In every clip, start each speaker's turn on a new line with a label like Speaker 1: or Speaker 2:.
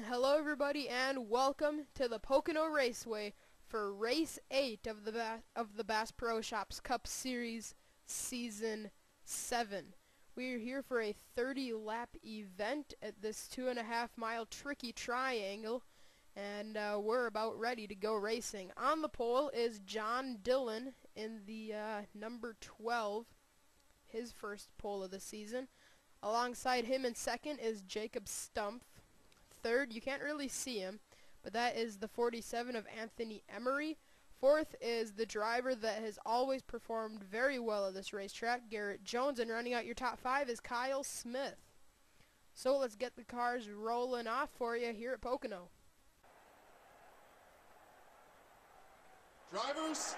Speaker 1: Hello everybody and welcome to the Pocono Raceway for race 8 of the Bass Pro Shops Cup Series Season 7. We are here for a 30-lap event at this 2.5-mile tricky triangle, and we're about ready to go racing. On the pole is John Dillon in the number 12, his first pole of the season. Alongside him in second is Jacob Stumpf. Third, you can't really see him, but that is the 47 of Anthony Emery. Fourth is the driver that has always performed very well at this racetrack, Garrett Jones, and running out your top 5 is Kyle Smith. So let's get the cars rolling off for you here at Pocono.
Speaker 2: Drivers,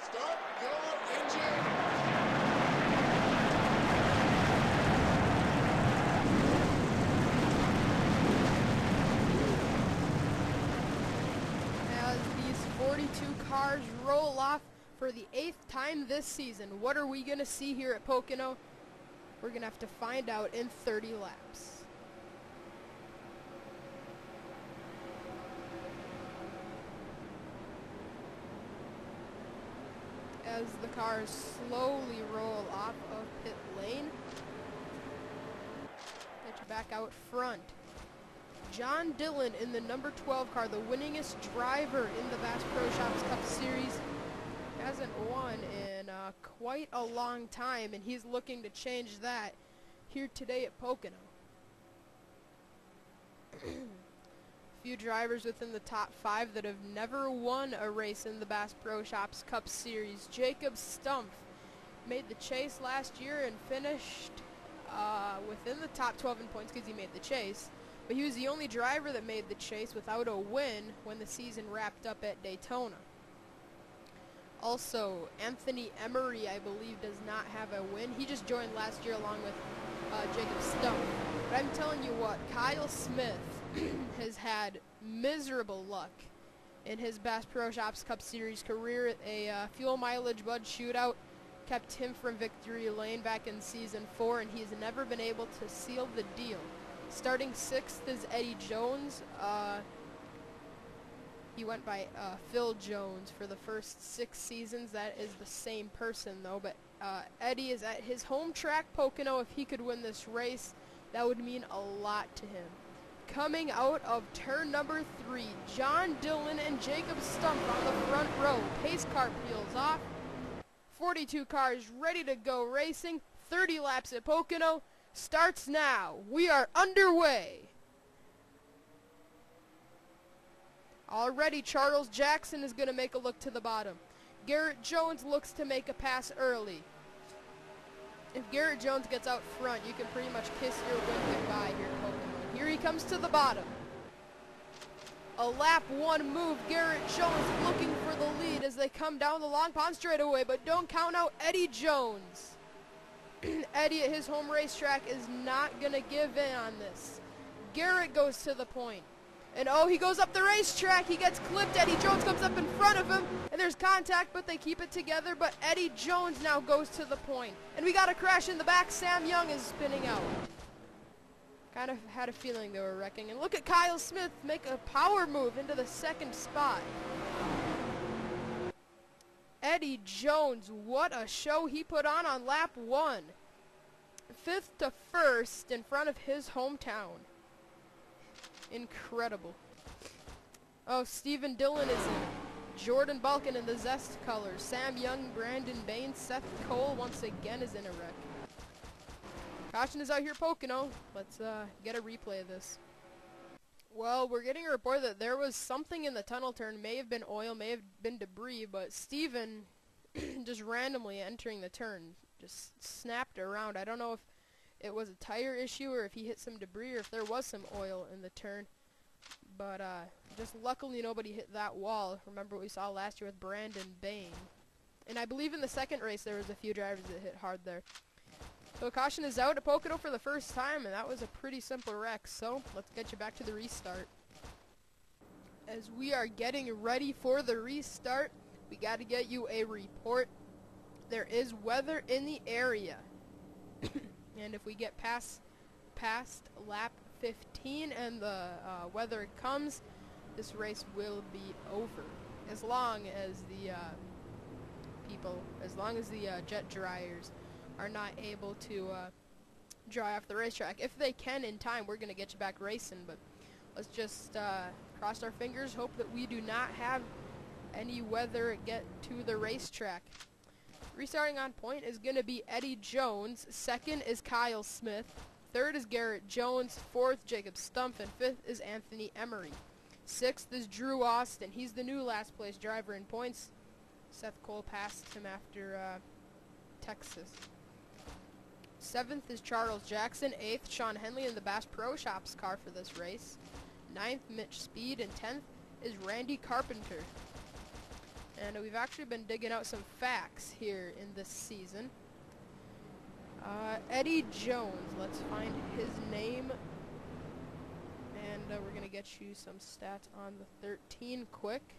Speaker 2: start your engine.
Speaker 1: These 42 cars roll off for the 8th time this season. What are we going to see here at Pocono? We're going to have to find out in 30 laps. As the cars slowly roll off of pit lane, get you back out front. John Dillon in the number 12 car, the winningest driver in the Bass Pro Shops Cup Series. Hasn't won in quite a long time, and he's looking to change that here today at Pocono. A few drivers within the top 5 that have never won a race in the Bass Pro Shops Cup Series. Jacob Stumpf made the chase last year and finished within the top 12 in points because he made the chase. But he was the only driver that made the chase without a win when the season wrapped up at Daytona. Also, Anthony Emery, I believe, does not have a win. He just joined last year along with Jacob Stumpf. But I'm telling you what, Kyle Smith has had miserable luck in his Bass Pro Shops Cup Series career. A fuel mileage bud shootout kept him from victory lane back in Season 4, and he's never been able to seal the deal. Starting 6th is Eddie Jones. He went by Phil Jones for the first 6 seasons. That is the same person, though. But Eddie is at his home track, Pocono. If he could win this race, that would mean a lot to him. Coming out of turn number 3, John Dillon and Jacob Stumpf on the front row. Pace car peels off. 42 cars ready to go racing. 30 laps at Pocono. Starts now. We are underway. Already Charles Jackson is going to make a look to the bottom. Garrett Jones looks to make a pass early. If Garrett Jones gets out front, you can pretty much kiss your win goodbye here at Pocono. Here he comes to the bottom. A lap 1 move. Garrett Jones looking for the lead as they come down the long pond straightaway, but don't count out Eddie Jones. Eddie at his home racetrack is not going to give in on this. Garrett goes to the point. And oh, he goes up the racetrack. He gets clipped. Eddie Jones comes up in front of him. And there's contact, but they keep it together. But Eddie Jones now goes to the point. And we got a crash in the back. Sam Young is spinning out. Kind of had a feeling they were wrecking. And look at Kyle Smith make a power move into the 2nd spot. Eddie Jones, what a show he put on lap 1. 5th to 1st in front of his hometown. Incredible. Oh, Stephen Dillon is in. Jordan Balkin in the Zest colors. Sam Young, Brandon Bain, Seth Cole once again is in a wreck. Caution is out here Pocono. Let's get a replay of this. Well, we're getting a report that there was something in the tunnel turn. May have been oil, may have been debris, but Steven just randomly entering the turn just snapped around. I don't know if it was a tire issue or if he hit some debris or if there was some oil in the turn. But just luckily nobody hit that wall. Remember what we saw last year with Brandon Bain. And I believe in the second race there was a few drivers that hit hard there. So caution is out at Pocono for the first time, and that was a pretty simple wreck. So let's get you back to the restart. As we are getting ready for the restart, we got to get you a report. There is weather in the area. And if we get past lap 15 and the weather comes, this race will be over. As long as the jet dryers are not able to dry off the racetrack. If they can in time, we're gonna get you back racing, but let's just cross our fingers, hope that we do not have any weather get to the racetrack. Restarting on point is gonna be Eddie Jones, second is Kyle Smith, third is Garrett Jones, fourth Jacob Stumpf, and fifth is Anthony Emery. Sixth is Drew Austin. He's the new last place driver in points. Seth Cole passed him after Texas. Seventh is Charles Jackson. Eighth, Sean Henley in the Bass Pro Shops car for this race. Ninth, Mitch Speed. And 10th is Randy Carpenter. And we've actually been digging out some facts here in this season. Eddie Jones. Let's find his name. And we're going to get you some stats on the 13 quick.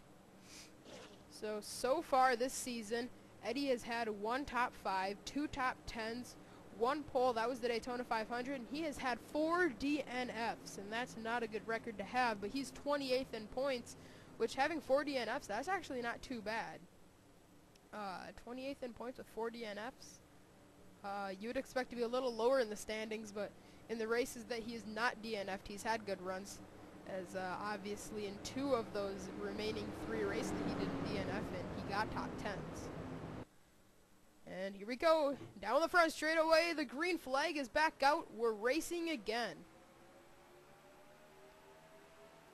Speaker 1: So far this season, Eddie has had 1 top 5, 2 top 10s, 1 pole, that was the Daytona 500, and he has had 4 DNFs, and that's not a good record to have, but he's 28th in points, which having 4 DNFs, that's actually not too bad. 28th in points with 4 DNFs. You would expect to be a little lower in the standings, but in the races that he has not DNF'd, he's had good runs, as obviously in 2 of those remaining 3 races that he didn't DNF in, he got top 10s. And here we go, down the front straightaway, the green flag is back out, we're racing again.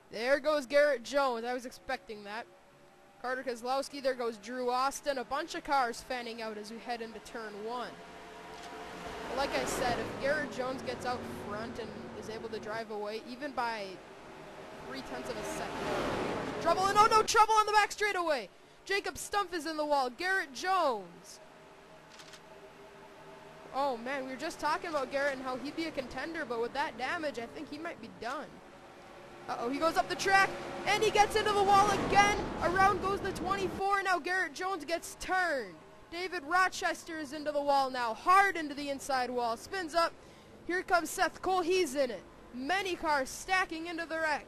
Speaker 1: There goes Garrett Jones, I was expecting that. Carter Keselowski, there goes Drew Austin, a bunch of cars fanning out as we head into turn 1. But like I said, if Garrett Jones gets out front and is able to drive away, even by 0.3 of a second, trouble, and oh no, trouble on the back straightaway! Jacob Stumpf is in the wall, Garrett Jones. Oh man, we were just talking about Garrett and how he'd be a contender, but with that damage, I think he might be done. Uh-oh, he goes up the track, and he gets into the wall again. Around goes the 24, now Garrett Jones gets turned. David Rochester is into the wall now, hard into the inside wall, spins up. Here comes Seth Cole, he's in it. Many cars stacking into the wreck.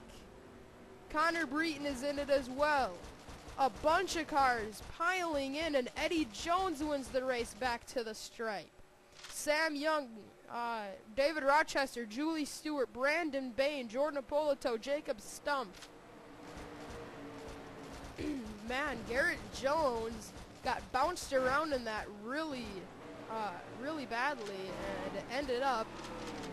Speaker 1: Connor Breton is in it as well. A bunch of cars piling in, and Eddie Jones wins the race back to the stripe. Sam Young, David Rochester, Julie Stewart, Brandon Bain, Jordan Apolito, Jacob Stumpf. Man, Garrett Jones got bounced around in that really badly, and ended up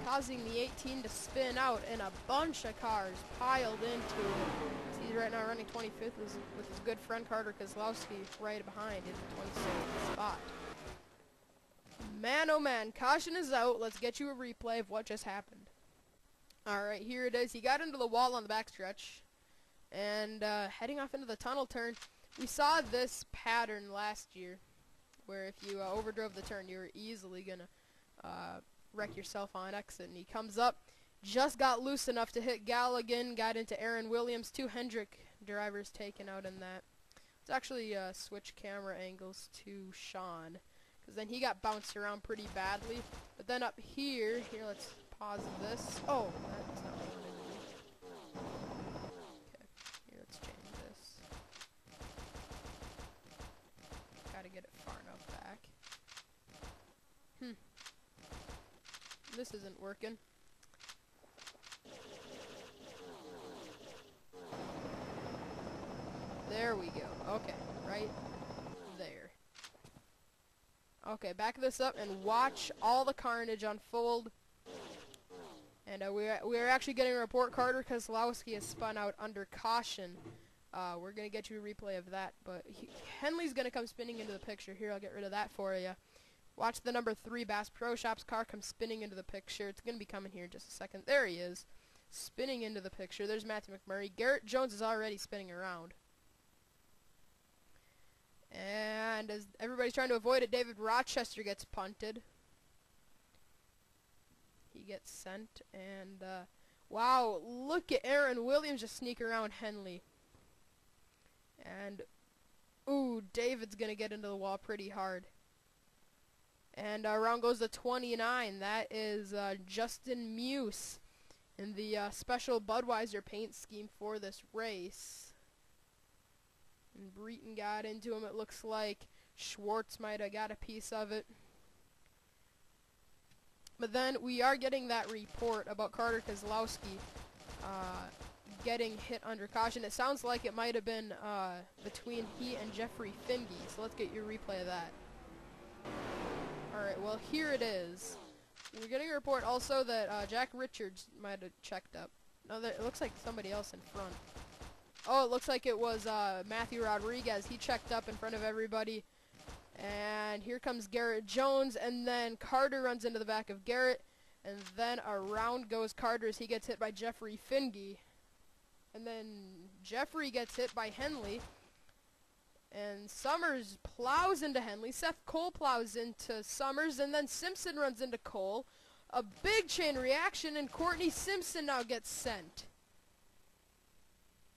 Speaker 1: causing the 18 to spin out, and a bunch of cars piled into it. He's right now running 25th with his good friend Carter Keselowski right behind in the 26th spot. Man, oh man, caution is out. Let's get you a replay of what just happened. Alright, here it is. He got into the wall on the backstretch, and heading off into the tunnel turn. We saw this pattern last year, where if you overdrove the turn, you were easily going to wreck yourself on exit. And he comes up, just got loose enough to hit Galligan, got into Aaron Williams, 2 Hendrick drivers taken out in that. Let's actually switch camera angles to Sean, because then he got bounced around pretty badly. But then up here, let's pause this. Oh, that's not what I wanted to do. Okay, here, let's change this. Gotta get it far enough back. This isn't working. There we go. Okay, right there. Okay, back this up and watch all the carnage unfold. And we're actually getting a report. Carter Keselowski has spun out under caution. We're going to get you a replay of that. But Henley's going to come spinning into the picture. Here, I'll get rid of that for you. Watch the number 3 Bass Pro Shops car come spinning into the picture. It's going to be coming here in just a second. There he is, spinning into the picture. There's Matthew McMurray. Garrett Jones is already spinning around. And as everybody's trying to avoid it, David Rochester gets punted. He gets sent, and wow, look at Aaron Williams just sneak around Henley. And, ooh, David's going to get into the wall pretty hard. And around goes the 29. That is Justin Muse in the special Budweiser paint scheme for this race. And Breton got into him, it looks like. Schwartz might have got a piece of it. But then we are getting that report about Carter Keselowski getting hit under caution. It sounds like it might have been between he and Jeffrey Finge. So let's get your replay of that. Alright, well here it is. We're getting a report also that Jack Richards might have checked up. No, it looks like somebody else in front. Oh, it looks like it was Matthew Rodriguez. He checked up in front of everybody. And here comes Garrett Jones, and then Carter runs into the back of Garrett, and then around goes Carter as he gets hit by Jeffrey Finge. And then Jeffrey gets hit by Henley, and Summers plows into Henley. Seth Cole plows into Summers, and then Simpson runs into Cole. A big chain reaction, and Courtney Simpson now gets sent.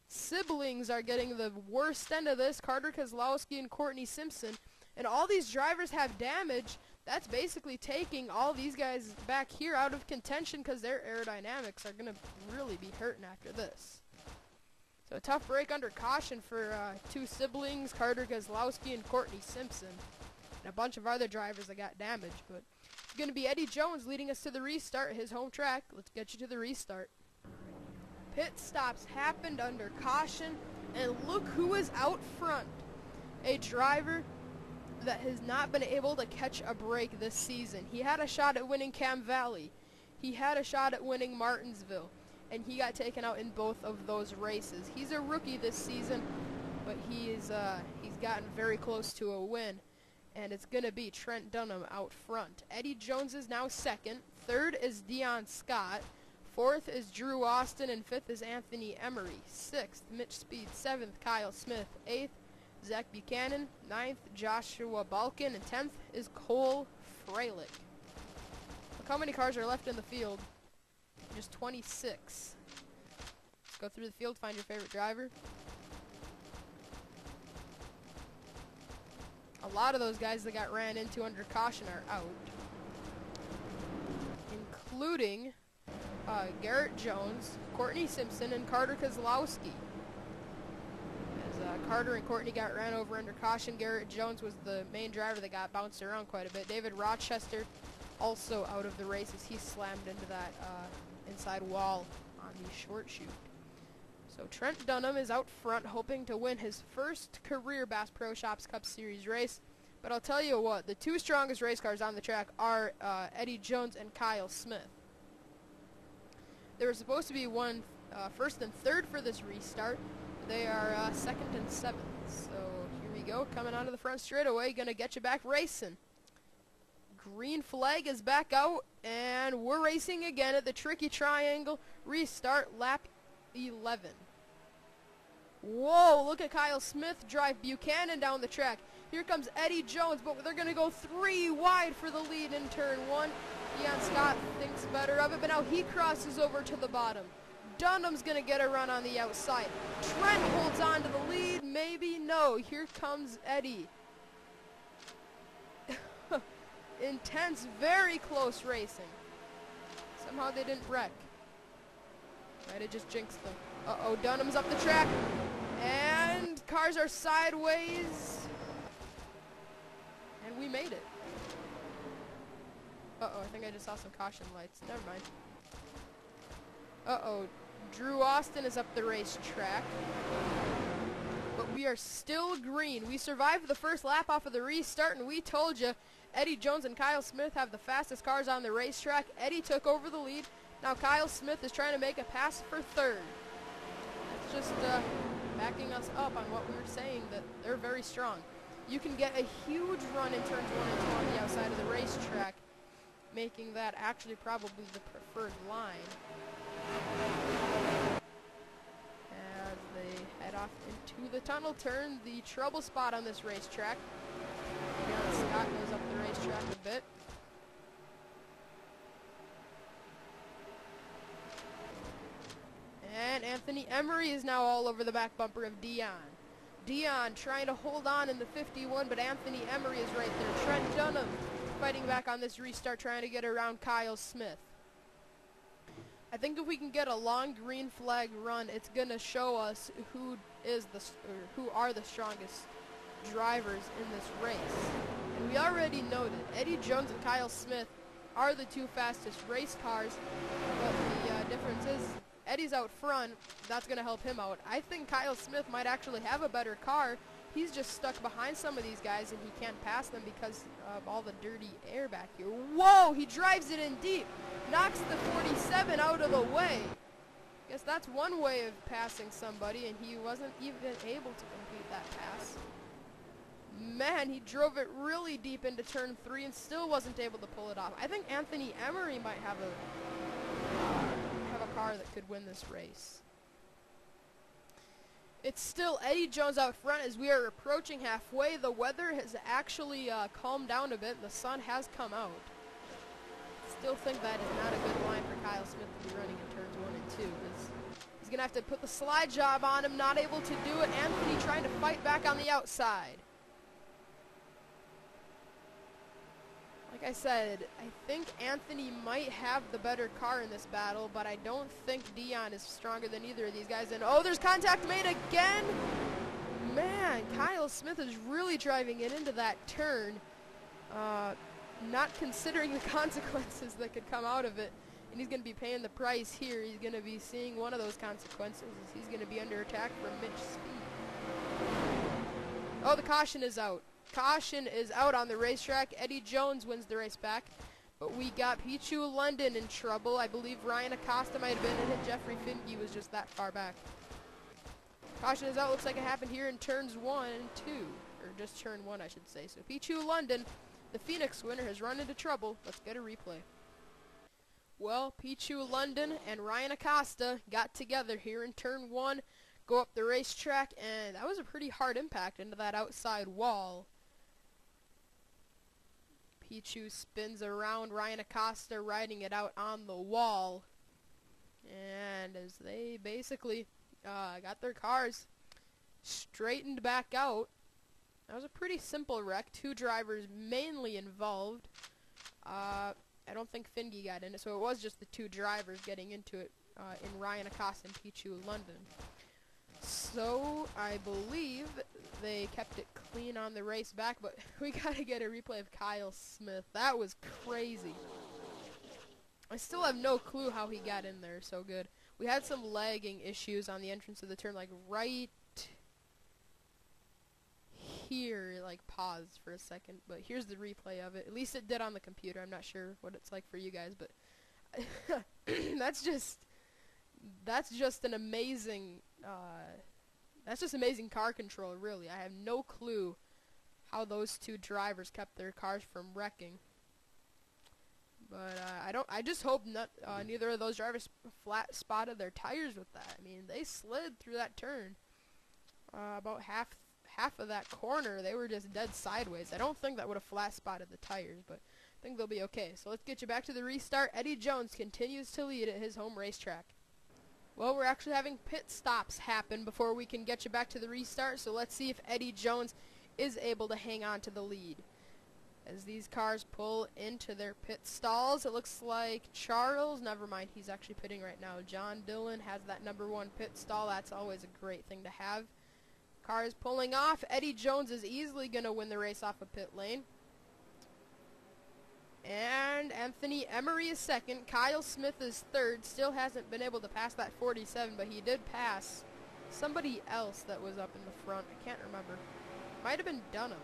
Speaker 1: Siblings are getting the worst end of this, Carter Keselowski and Courtney Simpson. And all these drivers have damage. That's basically taking all these guys back here out of contention because their aerodynamics are going to really be hurting after this. So a tough break under caution for two siblings, Carter Keselowski and Courtney Simpson. And a bunch of other drivers that got damaged. But it's going to be Eddie Jones leading us to the restart, his home track. Let's get you to the restart. Pit stops happened under caution. And look who is out front. A driver that has not been able to catch a break this season. He had a shot at winning Cam Valley. He had a shot at winning Martinsville. And he got taken out in both of those races. He's a rookie this season, but he's gotten very close to a win. And it's going to be Trent Dunham out front. Eddie Jones is now second. Third is Dion Scott. Fourth is Drew Austin. And fifth is Anthony Emery. Sixth, Mitch Speed. Seventh, Kyle Smith. Eighth, Zach Buchanan. 9th, Joshua Balkin. And 10th is Cole Freilich. Look how many cars are left in the field. Just 26. Let's go through the field, find your favorite driver. A lot of those guys that got ran into under caution are out. Including Garrett Jones, Courtney Simpson, and Carter Keselowski. Carter and Courtney got ran over under caution. Garrett Jones was the main driver that got bounced around quite a bit. David Rochester also out of the race as he slammed into that inside wall on the short chute. So Trent Dunham is out front hoping to win his first career Bass Pro Shops Cup Series race. But I'll tell you what, the two strongest race cars on the track are Eddie Jones and Kyle Smith. There was supposed to be one first and third for this restart. They are second and seventh. So here we go, coming onto the front straightaway, gonna get you back racing. Green flag is back out, and we're racing again at the Tricky Triangle. Restart lap 11. Whoa, look at Kyle Smith drive Buchanan down the track. Here comes Eddie Jones, but they're gonna go 3 wide for the lead in turn 1. Dion Scott thinks better of it, but now he crosses over to the bottom. Dunham's going to get a run on the outside. Trent holds on to the lead. Maybe no. Here comes Eddie. Intense, very close racing. Somehow they didn't wreck. Might have just jinxed them. Uh-oh, Dunham's up the track. And cars are sideways. And we made it. Uh-oh, I think I just saw some caution lights. Never mind. Uh-oh, Drew Austin is up the racetrack. But we are still green. We survived the first lap off of the restart, and we told you Eddie Jones and Kyle Smith have the fastest cars on the racetrack. Eddie took over the lead. Now Kyle Smith is trying to make a pass for third. That's just backing us up on what we were saying, that they're very strong. You can get a huge run in turns 1 and 2 on the outside of the racetrack, making that actually probably the preferred line. As they head off into the tunnel turn, the trouble spot on this racetrack. Dion Scott goes up the racetrack a bit. And Anthony Emery is now all over the back bumper of Dion. Dion trying to hold on in the 51, but Anthony Emery is right there. Trent Dunham fighting back on this restart, trying to get around Kyle Smith. I think if we can get a long green flag run, it's gonna show us who are the strongest drivers in this race. And we already know that Eddie Jones and Kyle Smith are the two fastest race cars, but the difference is Eddie's out front. That's gonna help him out. I think Kyle Smith might actually have a better car. He's just stuck behind some of these guys and he can't pass them because of all the dirty air back here. Whoa, he drives it in deep. Knocks the 47 out of the way. Guess that's one way of passing somebody, and he wasn't even able to complete that pass. Man, he drove it really deep into turn 3 and still wasn't able to pull it off. I think Anthony Emery might have a car that could win this race. It's still Eddie Jones out front as we are approaching halfway. The weather has actually calmed down a bit. The sun has come out. Still think that is not a good line for Kyle Smith to be running in turns 1 and 2. He's going to have to put the slide job on him, not able to do it. Anthony trying to fight back on the outside. Like I said, I think Anthony might have the better car in this battle, but I don't think Dion is stronger than either of these guys. And oh, there's contact made again! Man, Kyle Smith is really driving it into that turn. Not considering the consequences that could come out of it. And he's going to be paying the price here. He's going to be seeing one of those consequences. He's going to be under attack from Mitch Speed. Oh, the caution is out. Caution is out on the racetrack. Eddie Jones wins the race back. But we got Pichu London in trouble. I believe Ryan Acosta might have been in it. Jeffrey Finke was just that far back. Caution is out. Looks like it happened here in turns 1 and 2. Or just turn 1, I should say. So Pichu London, the Phoenix winner, has run into trouble. Let's get a replay. Well, Pichu London and Ryan Acosta got together here in turn 1, go up the racetrack, and that was a pretty hard impact into that outside wall. Pichu spins around, Ryan Acosta riding it out on the wall. And as they basically got their cars straightened back out, that was a pretty simple wreck. 2 drivers mainly involved. I don't think Finge got in it, so it was just the 2 drivers getting into it in Ryan Acosta and Pichu London. So I believe they kept it clean on the race back, but we gotta get a replay of Kyle Smith. That was crazy. I still have no clue how he got in there so good. We had some lagging issues on the entrance of the turn, like right here, like paused for a second, but here's the replay of it. At least it did on the computer. I'm not sure what it's like for you guys, but that's just an amazing amazing car control, really. I have no clue how those 2 drivers kept their cars from wrecking. But I just hope neither of those drivers flat spotted their tires with that. I mean, they slid through that turn. About half of that corner, they were just dead sideways. I don't think that would have flat spotted the tires, but I think they'll be okay. So let's get you back to the restart. Eddie Jones continues to lead at his home racetrack. Well, we're actually having pit stops happen before we can get you back to the restart, so let's see if Eddie Jones is able to hang on to the lead. As these cars pull into their pit stalls, it looks like Charles, never mind, he's actually pitting right now. John Dillon has that number 1 pit stall. That's always a great thing to have. Car is pulling off. Eddie Jones is easily going to win the race off a pit lane. And Anthony Emery is second. Kyle Smith is third. Still hasn't been able to pass that 47, but he did pass somebody else that was up in the front. I can't remember. Might have been Dunham.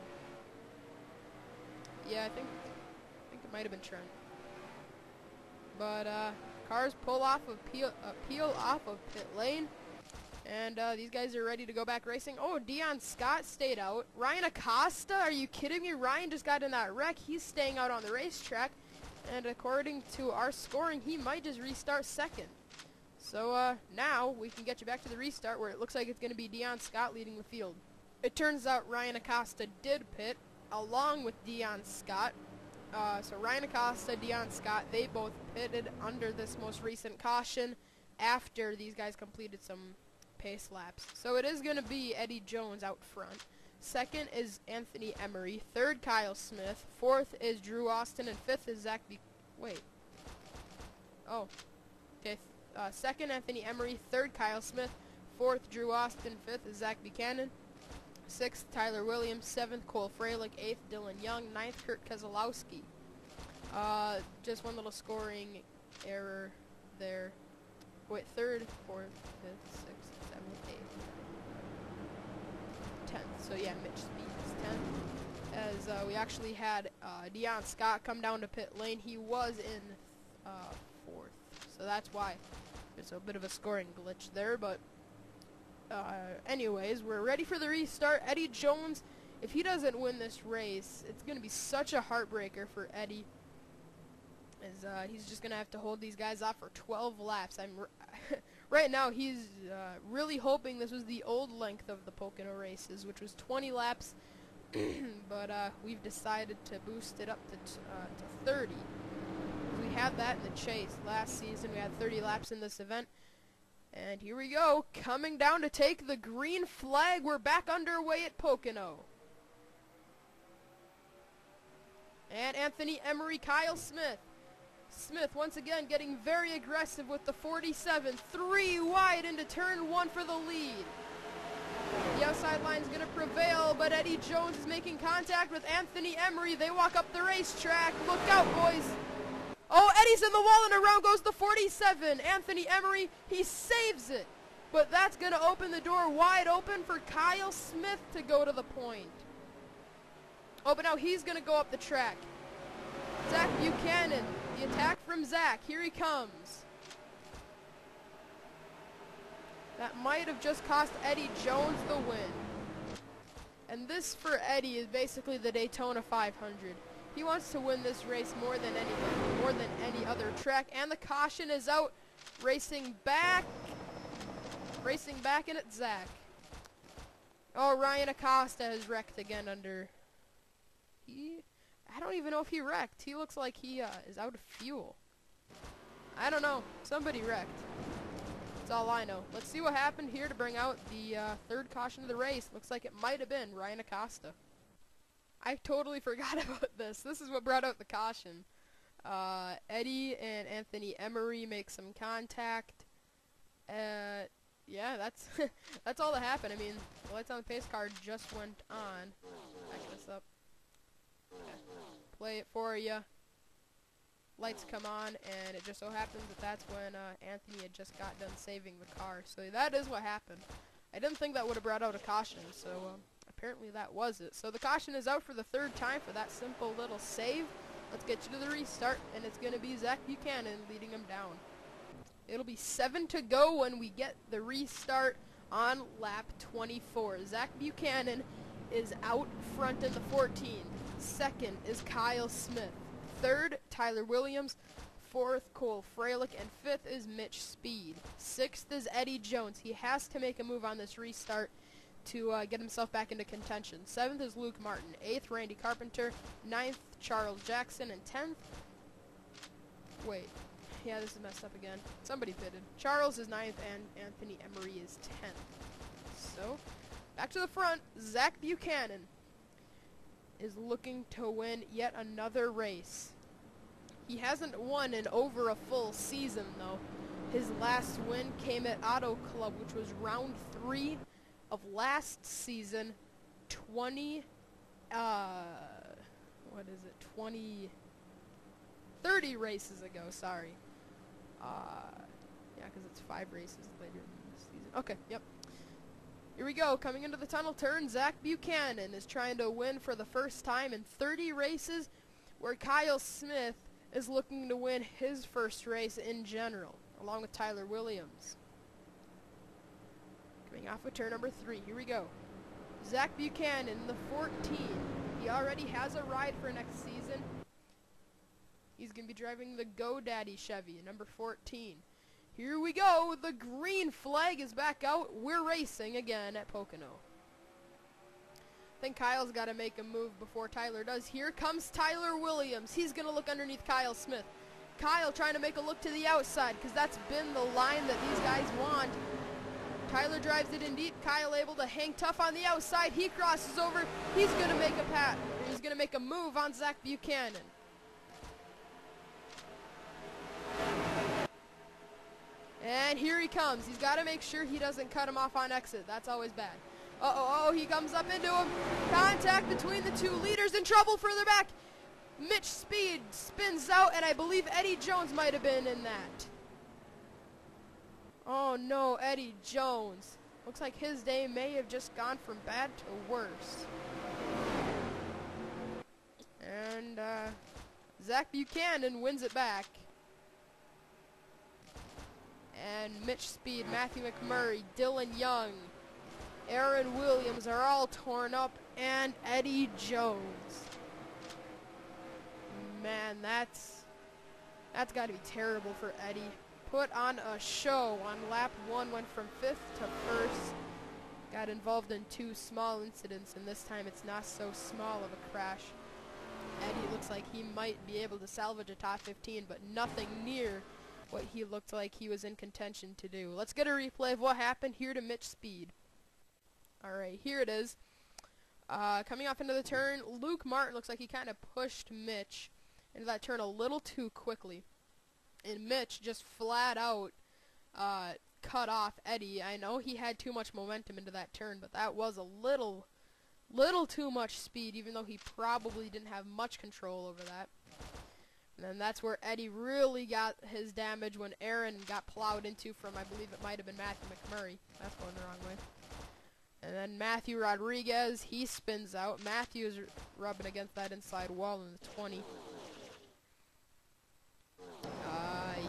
Speaker 1: Yeah, I think it might have been Trent. But cars pull off of peel off of pit lane. And these guys are ready to go back racing. Oh, Dion Scott stayed out. Ryan Acosta, are you kidding me? Ryan just got in that wreck. He's staying out on the racetrack. And according to our scoring, he might just restart second. So now we can get you back to the restart where it looks like it's going to be Dion Scott leading the field. It turns out Ryan Acosta did pit along with Dion Scott. So Ryan Acosta, Dion Scott, they both pitted under this most recent caution after these guys completed some pace laps. So it is going to be Eddie Jones out front. Second is Anthony Emery. Third, Kyle Smith. Fourth is Drew Austin. And fifth is Zach B. Wait. Oh. Okay. Second, Anthony Emery. Third, Kyle Smith. Fourth, Drew Austin. Fifth is Zach Buchanan. Sixth, Tyler Williams. Seventh, Cole Freilich. Eighth, Dylan Young. Ninth, Kurt Keselowski. Just one little scoring error there. Wait, third, fourth, fifth, sixth, seventh, eighth, 10th. So yeah, Mitch Speed is 10th. As we actually had Deion Scott come down to pit lane. He was in 4th. So that's why there's a bit of a scoring glitch there. But anyways, we're ready for the restart. Eddie Jones, if he doesn't win this race, it's going to be such a heartbreaker for Eddie. As he's just going to have to hold these guys off for 12 laps. Right now, he's really hoping this was the old length of the Pocono races, which was 20 laps. But we've decided to boost it up to 30. We had that in the chase last season. We had 30 laps in this event. And here we go, coming down to take the green flag. We're back underway at Pocono. And Anthony Emery, Kyle Smith. Smith once again getting very aggressive with the 47. 3 wide into turn 1 for the lead. The outside line is going to prevail, but Eddie Jones is making contact with Anthony Emery. They walk up the racetrack. Look out, boys. Oh, Eddie's in the wall, and around goes the 47. Anthony Emery, he saves it. But that's going to open the door wide open for Kyle Smith to go to the point. Oh, but now he's going to go up the track. Zach Buchanan, the attack from Zach. Here he comes. That might have just cost Eddie Jones the win. And this for Eddie is basically the Daytona 500. He wants to win this race more than anything, more than any other track. And the caution is out. Racing back in at Zach. Oh, Ryan Acosta has wrecked again under... I don't even know if he wrecked. He looks like he is out of fuel. I don't know. Somebody wrecked. That's all I know. Let's see what happened here to bring out the third caution of the race. Looks like it might have been Ryan Acosta. I totally forgot about this. This is what brought out the caution. Eddie and Anthony Emery make some contact. Yeah, that's that's all that happened. I mean, the lights on the pace car just went on. Back this up. Okay. Play it for you. Lights come on, and it just so happens that that's when Anthony had just got done saving the car. So that is what happened. I didn't think that would have brought out a caution, so apparently that was it. So the caution is out for the third time for that simple little save. Let's get you to the restart, and it's going to be Zach Buchanan leading him down. It'll be 7 to go when we get the restart on lap 24. Zach Buchanan is out front in the 14. Second is Kyle Smith. Third, Tyler Williams. Fourth, Cole Freilich. And fifth is Mitch Speed. Sixth is Eddie Jones. He has to make a move on this restart to get himself back into contention. Seventh is Luke Martin. Eighth, Randy Carpenter. Ninth, Charles Jackson. And 10th... Wait. Yeah, this is messed up again. Somebody pitted. Charles is 9th and Anthony Emery is 10th. So, back to the front. Zach Buchanan is looking to win yet another race. He hasn't won in over a full season, though. His last win came at Auto Club, which was round 3 of last season. 30 races ago, sorry. Yeah, because it's 5 races later in the season. Okay, yep. Here we go, coming into the tunnel turn, Zach Buchanan is trying to win for the first time in 30 races, where Kyle Smith is looking to win his first race in general, along with Tyler Williams. Coming off of turn number 3, here we go. Zach Buchanan, the 14. He already has a ride for next season. He's going to be driving the GoDaddy Chevy, number 14. Here we go. The green flag is back out. We're racing again at Pocono. I think Kyle's got to make a move before Tyler does. Here comes Tyler Williams. He's going to look underneath Kyle Smith. Kyle trying to make a look to the outside because that's been the line that these guys want. Tyler drives it in deep. Kyle able to hang tough on the outside. He crosses over. He's going to make a pat. He's going to make a move on Zach And here he comes. He's got to make sure he doesn't cut him off on exit. That's always bad. Uh-oh, he comes up into him. Contact between the two leaders. In trouble further back. Mitch Speed spins out, and I believe Eddie Jones might have been in that. Oh, no, Eddie Jones. Looks like his day may have just gone from bad to worse. And Zach Buchanan wins it back. And Mitch Speed, Matthew McMurray, Dylan Young, Aaron Williams are all torn up, and Eddie Jones. Man, that's got to be terrible for Eddie. Put on a show on lap 1, went from 5th to 1st. Got involved in 2 small incidents, and this time it's not so small of a crash. Eddie looks like he might be able to salvage a top 15, but nothing near what he looked like he was in contention to do. Let's get a replay of what happened here to Mitch Speed. Alright, here it is. Coming off into the turn, Luke Martin looks like he kind of pushed Mitch into that turn a little too quickly. And Mitch just flat out cut off Eddie. I know he had too much momentum into that turn, but that was a little too much speed, even though he probably didn't have much control over that. And then that's where Eddie really got his damage when Aaron got plowed into from, I believe it might have been Matthew McMurray. That's going the wrong way. And then Matthew Rodriguez, he spins out. Matthew is rubbing against that inside wall in the 20.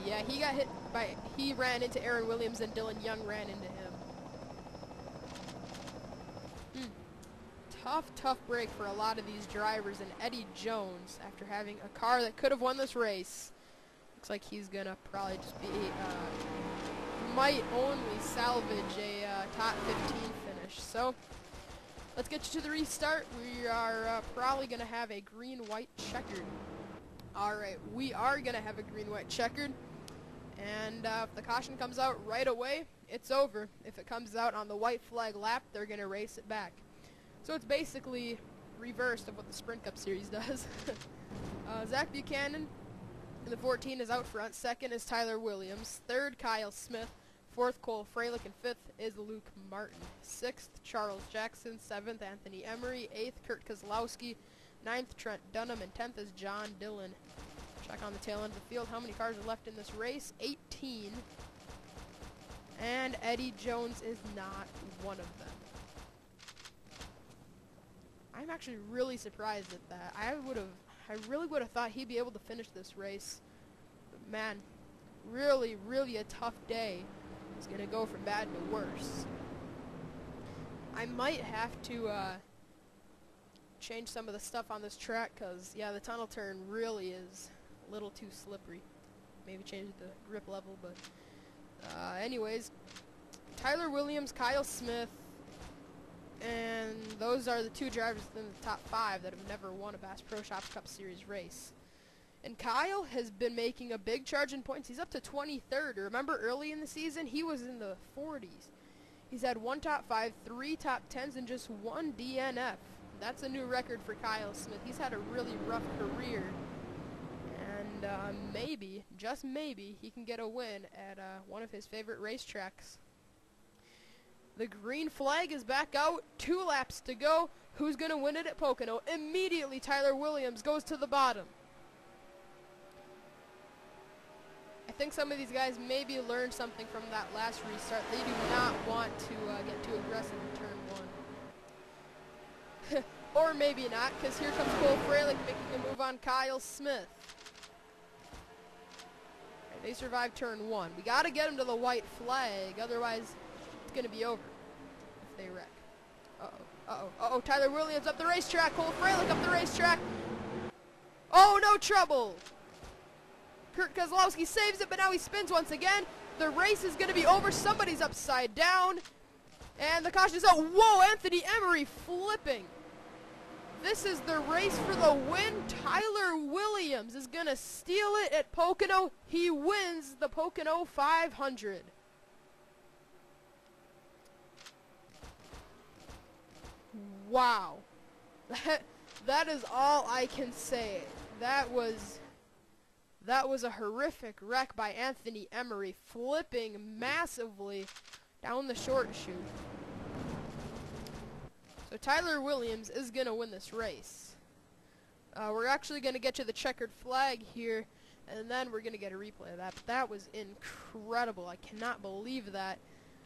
Speaker 1: Yeah, he got hit by, he ran into Aaron Williams and Dylan Young ran into him. Tough break for a lot of these drivers, and Eddie Jones, after having a car that could have won this race, looks like he's gonna probably just be, might only salvage a top 15 finish. So, let's get you to the restart. We are probably gonna have a green-white checkered. Alright, we are gonna have a green-white checkered, and if the caution comes out right away, it's over. If it comes out on the white flag lap, they're gonna race it back. So it's basically reversed of what the Sprint Cup Series does. Zach Buchanan in the 14 is out front. Second is Tyler Williams. Third, Kyle Smith. Fourth, Cole Freilich. And fifth is Luke Martin. Sixth, Charles Jackson. Seventh, Anthony Emery. Eighth, Kurt Kozlowski. Ninth, Trent Dunham. And 10th is John Dillon. Check on the tail end of the field. How many cars are left in this race? 18. And Eddie Jones is not one of them. I'm actually really surprised at that. I really would have thought he'd be able to finish this race. But man, really a tough day. It's gonna go from bad to worse. I might have to change some of the stuff on this track, cause yeah, the tunnel turn really is a little too slippery. Maybe change the grip level, but anyways, Tyler Williams, Kyle Smith, and those are the 2 drivers in the top 5 that have never won a Bass Pro Shops Cup Series race. And Kyle has been making a big charge in points. He's up to 23rd. Remember early in the season, he was in the 40s. He's had 1 top 5, 3 top 10s, and just 1 DNF. That's a new record for Kyle Smith. He's had a really rough career. And maybe, just maybe, he can get a win at one of his favorite racetracks. The green flag is back out. 2 laps to go. Who's going to win it at Pocono? Immediately, Tyler Williams goes to the bottom. I think some of these guys maybe learned something from that last restart. They do not want to get too aggressive in turn 1. Or maybe not, because here comes Cole Freilich making a move on Kyle Smith. Right, they survived turn 1. We got to get them to the white flag, otherwise it's going to be over if they wreck. Uh-oh. Tyler Williams up the racetrack. Cole Freilich up the racetrack. Oh, no trouble. Kurt Kozlowski saves it, but now he spins once again. The race is going to be over. Somebody's upside down. And the caution is out. Whoa, Anthony Emery flipping. This is the race for the win. Tyler Williams is going to steal it at Pocono. He wins the Pocono 500. Wow. That is all I can say. That was That was a horrific wreck by Anthony Emery, flipping massively down the short chute. So Tyler Williams is going to win this race. We're actually going to get to the checkered flag here, and then we're going to get a replay of that. But that was incredible. I cannot believe that.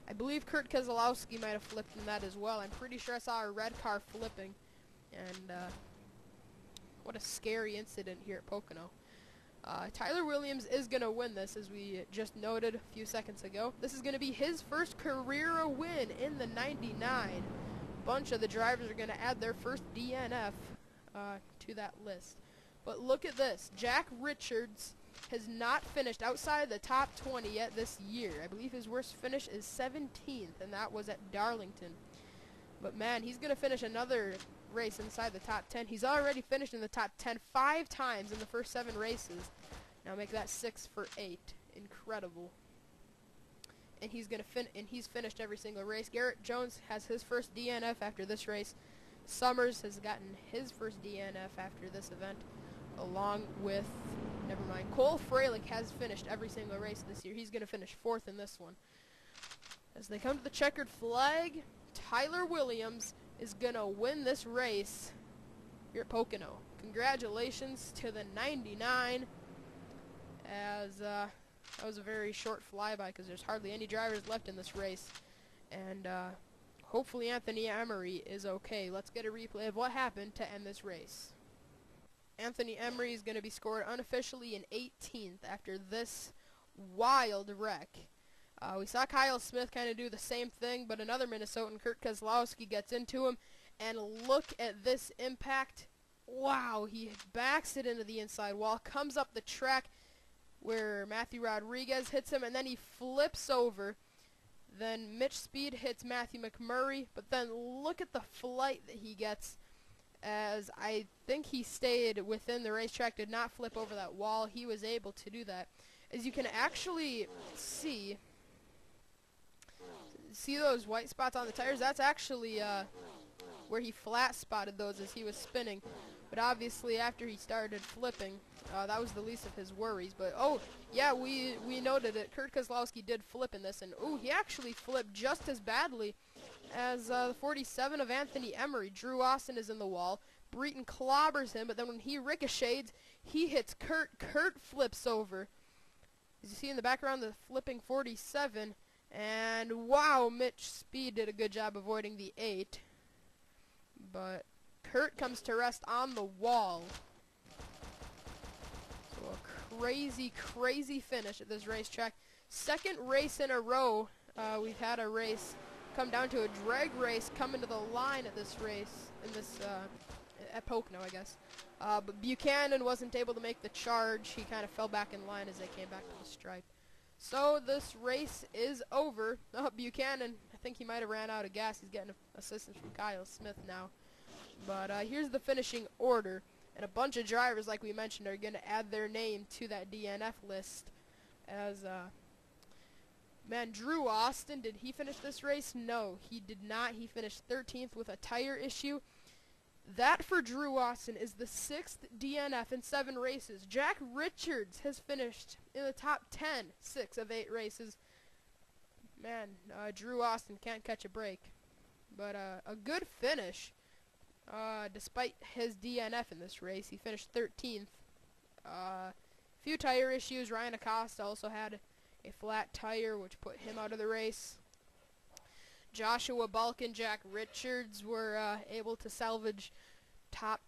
Speaker 1: I believe Kurt Keselowski might have flipped in that as well. I'm pretty sure I saw a red car flipping. And what a scary incident here at Pocono. Tyler Williams is going to win this, as we just noted a few seconds ago. This is going to be his first career win in the 99. Bunch of the drivers are going to add their first DNF to that list. But look at this. Jack Richards has not finished outside the top 20 yet this year. I believe his worst finish is 17th, and that was at Darlington. But man, he's going to finish another race inside the top 10. He's already finished in the top 10 5 times in the first 7 races. Now make that 6 for 8. Incredible. And he's gonna he's finished every single race. Garrett Jones has his first DNF after this race. Summers has gotten his first DNF after this event, along with, never mind, Cole Freilich has finished every single race this year. He's gonna finish 4th in this one. As they come to the checkered flag, Tyler Williams is gonna win this race here at Pocono. Congratulations to the 99, as that was a very short flyby because there's hardly any drivers left in this race. And hopefully Anthony Emery is okay. Let's get a replay of what happened to end this race. Anthony Emery is going to be scored unofficially in 18th after this wild wreck. We saw Kyle Smith kind of do the same thing, but another Minnesotan, Kurt Keselowski, gets into him. And look at this impact. Wow, he backs it into the inside wall, comes up the track where Matthew Rodriguez hits him, and then he flips over. Then Mitch Speed hits Matthew McMurray, but then look at the flight that he gets, as I think he stayed within the racetrack, did not flip over that wall. He was able to do that. As you can actually see those white spots on the tires? That's actually where he flat spotted those as he was spinning. But obviously after he started flipping, that was the least of his worries. But oh yeah, we noted it. Kurt Keselowski did flip in this, and oh, he actually flipped just as badly as the 47 of Anthony Emery. Drew Austin is in the wall. Breton clobbers him, but then when he ricochets, he hits Kurt. Kurt flips over. As you see in the background, the flipping 47. And wow, Mitch Speed did a good job avoiding the 8. But Kurt comes to rest on the wall. So a crazy, crazy finish at this racetrack. Second race in a row, we've had a race come down to a drag race, come into the line at this race, at Pocono, I guess. But Buchanan wasn't able to make the charge. He kind of fell back in line as they came back to the stripe. So this race is over. Buchanan, I think he might have ran out of gas. He's getting assistance from Kyle Smith now. But here's the finishing order. And a bunch of drivers, like we mentioned, are going to add their name to that DNF list. As, man, Drew Austin, did he finish this race? No, he did not. He finished 13th with a tire issue. That, for Drew Austin, is the 6th DNF in 7 races. Jack Richards has finished in the top 10, 6 of 8 races. Man, Drew Austin can't catch a break. But a good finish, despite his DNF in this race. He finished 13th. Few tire issues. Ryan Acosta also had a flat tire, which put him out of the race. Joshua Balkin, Jack Richards were able to salvage top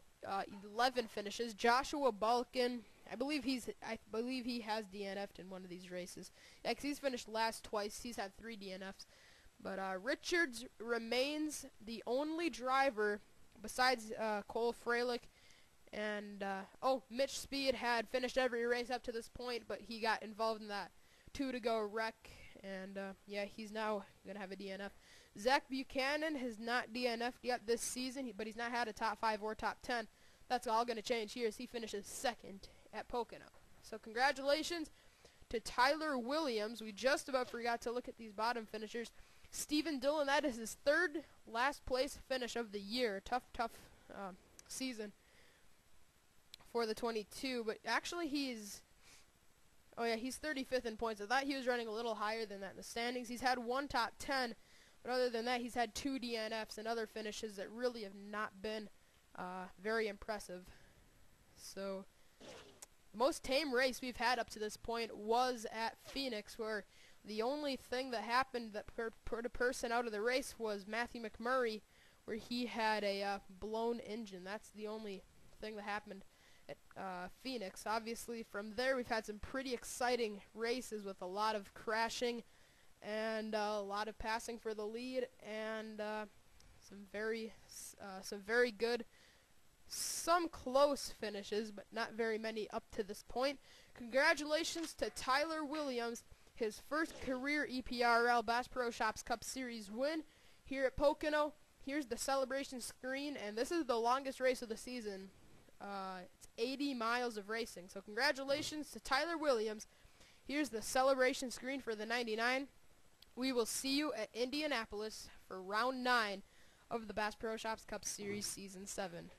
Speaker 1: 11 finishes. Joshua Balkin, I believe he has DNF'd in one of these races. Yeah, 'cause he's finished last twice. He's had 3 DNFs. But Richards remains the only driver besides Cole Freilich. And Mitch Speed had finished every race up to this point, but he got involved in that 2-to-go wreck. And yeah, he's now gonna have a DNF. Zach Buchanan has not DNF'd yet this season, but he's not had a top 5 or top 10. That's all gonna change here as he finishes 2nd at Pocono. So congratulations to Tyler Williams. We just about forgot to look at these bottom finishers. Stephen Dillon, that is his 3rd last place finish of the year. Tough season for the 22, but actually he's Oh yeah, he's 35th in points. I thought he was running a little higher than that in the standings. He's had one top 10, but other than that, he's had 2 DNFs and other finishes that really have not been very impressive. So, the most tame race we've had up to this point was at Phoenix, where the only thing that happened that put a person out of the race was Matthew McMurray, where he had a blown engine. That's the only thing that happened at Phoenix. Obviously, from there we've had some pretty exciting races with a lot of crashing and a lot of passing for the lead, and some very good, some close finishes, but not very many up to this point. Congratulations to Tyler Williams, his first career EPRL Bass Pro Shops Cup Series win here at Pocono. Here's the celebration screen, and this is the longest race of the season. It's 80 miles of racing. So congratulations to Tyler Williams. Here's the celebration screen for the 99. We will see you at Indianapolis for round 9 of the Bass Pro Shops Cup Series Season 7.